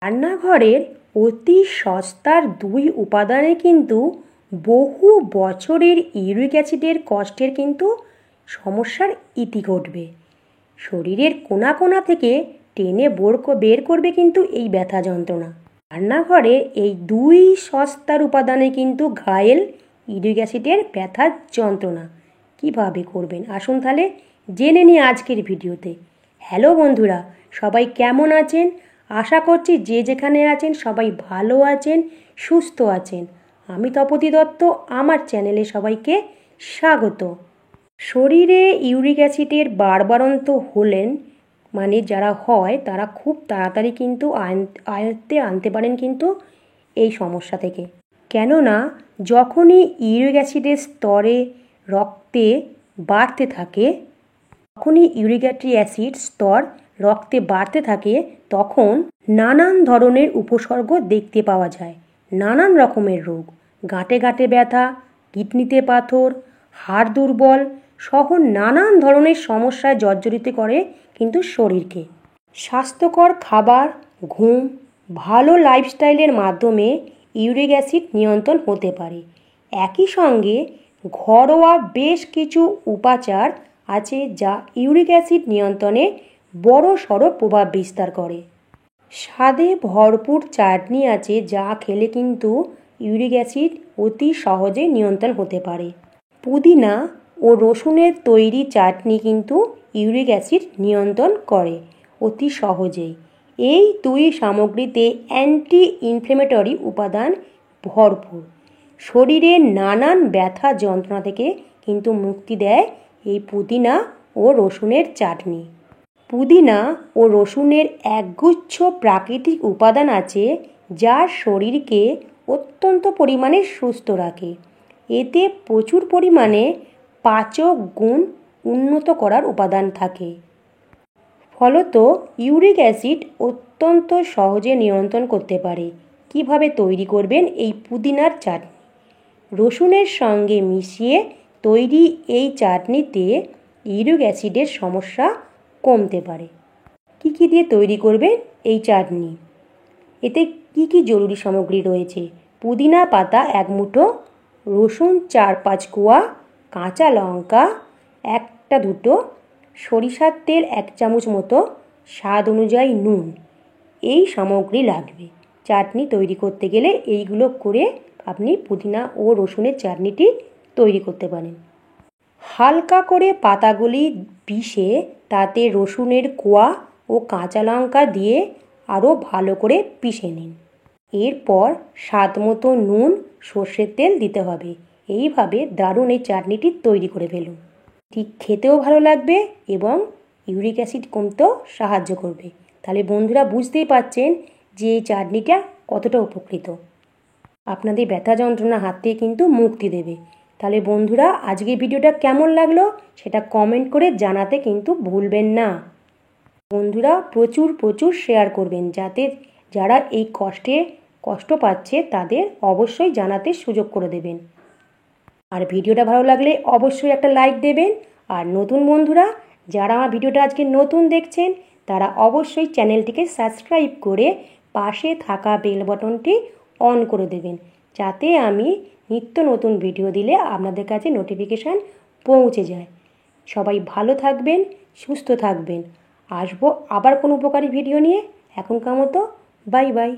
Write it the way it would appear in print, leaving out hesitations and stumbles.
রান্নাঘরের অতি সস্তার দুই উপাদানে কিন্তু বহু বছরের ইউরিক অ্যাসিডের কষ্টের কিন্তু সমস্যার ইতি ঘটবে। শরীরের কোনা কোনা থেকে টেনে বের করবে কিন্তু এই ব্যথা যন্ত্রণা। রান্নাঘরে এই দুই সস্তার উপাদানে কিন্তু ঘায়েল ইউরিক অ্যাসিডের ব্যথার যন্ত্রণা কিভাবে করবেন আসুন তাহলে জেনে নিই আজকের ভিডিওতে। হ্যালো বন্ধুরা, সবাই কেমন আছেন? আশা করছি যে যেখানে আছেন সবাই ভালো আছেন, সুস্থ আছেন। আমি তপতী দত্ত, আমার চ্যানেলে সবাইকে স্বাগত। শরীরে ইউরিক অ্যাসিডের বাড়বাড়ন্ত হলেন মানে যারা হয় তারা খুব তাড়াতাড়ি কিন্তু আয়ত্তে আনতে পারেন কিন্তু এই সমস্যা থেকে। কেননা যখনই ইউরিক অ্যাসিডের স্তরে রক্তে বাড়তে থাকে, যখনই ইউরিক অ্যাসিড স্তর রক্তে বাড়তে থাকে তখন নানান ধরনের উপসর্গ দেখতে পাওয়া যায়। নানান রকমের রোগ, গাঁটে গাঁটে ব্যথা, কিডনিতে পাথর, হাড় দুর্বল সহ নানান ধরনের সমস্যায় জর্জরিত করে কিন্তু শরীরকে। স্বাস্থ্যকর খাবার, ঘুম, ভালো লাইফস্টাইলের মাধ্যমে ইউরিক অ্যাসিড নিয়ন্ত্রণ হতে পারে। একই সঙ্গে ঘরোয়া বেশ কিছু উপাচার আছে যা ইউরিক অ্যাসিড নিয়ন্ত্রণে বড়সড় প্রভাব বিস্তার করে। স্বাদে ভরপুর চাটনি আছে যা খেলে কিন্তু ইউরিক অ্যাসিড অতি সহজে নিয়ন্ত্রণ হতে পারে। পুদিনা ও রসুনের তৈরি চাটনি কিন্তু ইউরিক অ্যাসিড নিয়ন্ত্রণ করে অতি সহজেই। এই দুই সামগ্রীতে অ্যান্টি ইনফ্লেমেটরি উপাদান ভরপুর। শরীরের নানান ব্যথা যন্ত্রণা থেকে কিন্তু মুক্তি দেয় এই পুদিনা ও রসুনের চাটনি। পুদিনা ও রসুনের একগুচ্ছ প্রাকৃতিক উপাদান আছে যা শরীরকে অত্যন্ত পরিমাণে সুস্থ রাখে। এতে প্রচুর পরিমাণে পাচক গুণ উন্নত করার উপাদান থাকে। ফলত ইউরিক অ্যাসিড অত্যন্ত সহজে নিয়ন্ত্রণ করতে পারে। কিভাবে তৈরি করবেন এই পুদিনার চাটনি? রসুনের সঙ্গে মিশিয়ে তৈরি এই চাটনিতে ইউরিক অ্যাসিডের সমস্যা কমতে পারে। কি দিয়ে তৈরি করবেন এই চাটনি? এতে কি জরুরি সামগ্রী রয়েছে? পুদিনা পাতা 1 মুঠো, রসুন 4-5 কোয়া, কাঁচা লঙ্কা 1-2, সরিষার তেল 1 চামচ মতো, স্বাদ অনুযায়ী নুন। এই সামগ্রী লাগবে। চাটনি তৈরি করতে গেলে এইগুলো করে আপনি পুদিনা ও রসুনের চাটনিটি তৈরি করতে পারেন। হালকা করে পাতাগুলি পিষে তাতে রসুনের কোয়া ও কাঁচা লঙ্কা দিয়ে আরও ভালো করে পিষে নিন। এরপর স্বাদ মতো নুন, সর্ষের তেল দিতে হবে। এইভাবে দারুণ এই চাটনিটি তৈরি করে ফেলুন। ঠিক খেতেও ভালো লাগবে এবং ইউরিক অ্যাসিড কমতেও সাহায্য করবে। তাহলে বন্ধুরা বুঝতেই পারছেন যে এই চাটনিটা কতটা উপকৃত। আপনাদের ব্যথা যন্ত্রণা হাত থেকে কিন্তু মুক্তি দেবে। তাহলে বন্ধুরা আজকের ভিডিওটা কেমন লাগলো সেটা কমেন্ট করে জানাতে কিন্তু ভুলবেন না। বন্ধুরা প্রচুর শেয়ার করবেন যাতে যারা এই কষ্ট পাচ্ছে তাদের অবশ্যই জানাতে সুযোগ করে দেবেন। আর ভিডিওটা ভালো লাগলে অবশ্যই একটা লাইক দেবেন। আর নতুন বন্ধুরা যারা আমার ভিডিওটা আজকে নতুন দেখছেন তারা অবশ্যই চ্যানেলটিকে সাবস্ক্রাইব করে পাশে থাকা বেল বাটনটি অন করে দেবেন যাতে আমি নিত্য নতুন ভিডিও দিলে আপনাদের কাছে নোটিফিকেশান পৌঁছে যায়। সবাই ভালো থাকবেন, সুস্থ থাকবেন। আসবো আবার কোনো উপকারী ভিডিও নিয়ে। এখনকার মতো বাই বাই।